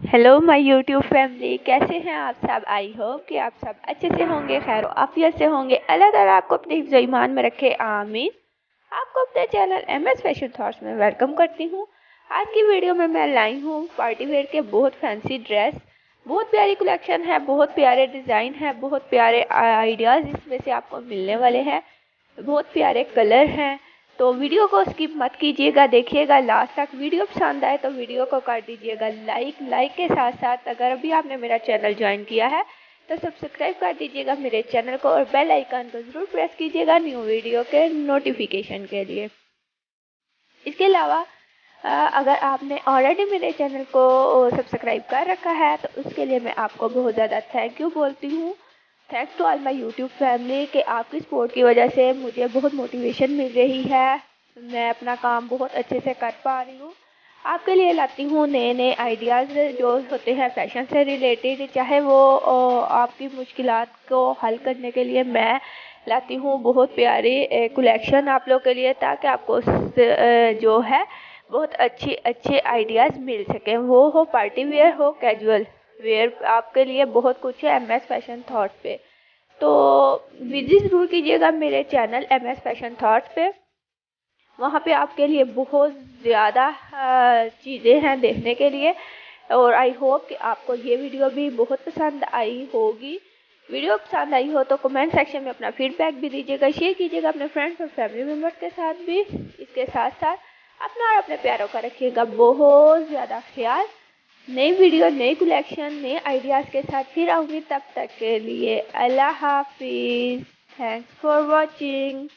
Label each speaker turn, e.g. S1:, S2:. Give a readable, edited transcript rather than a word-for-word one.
S1: Hello my YouTube family, कैसे हैं आप सब। आई होप कि आप सब अच्छे से होंगे, खैर आफियत से होंगे। अल्लाह ताला आपको अपने हिफ्ज़ ईमान में रखे, आमीन। आपको अपने चैनल एमएस फैशन थॉट्स में वेलकम करती हूँ। आज की वीडियो में मैं लाई हूँ पार्टी वेयर के बहुत फैंसी ड्रेस। बहुत प्यारी कलेक्शन है, बहुत प्यारे डिज़ाइन है, बहुत प्यारे आइडियाज़ इसमें से आपको मिलने वाले हैं। बहुत प्यारे कलर हैं, तो वीडियो को स्किप मत कीजिएगा, देखिएगा लास्ट तक। वीडियो पसंद आए तो वीडियो को कर दीजिएगा लाइक के साथ साथ अगर अभी आपने मेरा चैनल ज्वाइन किया है तो सब्सक्राइब कर दीजिएगा मेरे चैनल को, और बेल आइकन को ज़रूर प्रेस कीजिएगा न्यू वीडियो के नोटिफिकेशन के लिए। इसके अलावा अगर आपने ऑलरेडी मेरे चैनल को सब्सक्राइब कर रखा है तो उसके लिए मैं आपको बहुत ज़्यादा थैंक यू बोलती हूँ। Thanks to all my YouTube family कि आपकी सपोर्ट की वजह से मुझे बहुत मोटिवेशन मिल रही है, मैं अपना काम बहुत अच्छे से कर पा रही हूँ। आपके लिए लाती हूँ नए नए आइडियाज़ जो होते हैं फैशन से रिलेटेड, चाहे वो आपकी मुश्किलात को हल करने के लिए मैं लाती हूँ बहुत प्यारी कलेक्शन आप लोग के लिए, ताकि आपको जो है बहुत अच्छे अच्छे आइडियाज़ मिल सकें। वो हो पार्टी वेयर हो कैजुअल वेयर, आपके लिए बहुत कुछ है एमएस फैशन थॉट पे। तो विजिट ज़रूर कीजिएगा मेरे चैनल एमएस फैशन थॉट्स पे। वहाँ पे आपके लिए बहुत ज़्यादा चीज़ें हैं देखने के लिए, और आई होप कि आपको ये वीडियो भी बहुत पसंद आई होगी। वीडियो पसंद आई हो तो कमेंट सेक्शन में अपना फीडबैक भी दीजिएगा, शेयर कीजिएगा अपने फ्रेंड्स और फैमिली मेम्बर्स के साथ भी। इसके साथ साथ अपना और अपने प्यारों का रखिएगा बहुत ज़्यादा ख्याल। नई वीडियो, नई कलेक्शन, नए आइडियाज़ के साथ फिर आऊँगी, तब तक के लिए अल्लाह हाफिज़। Thanks for watching.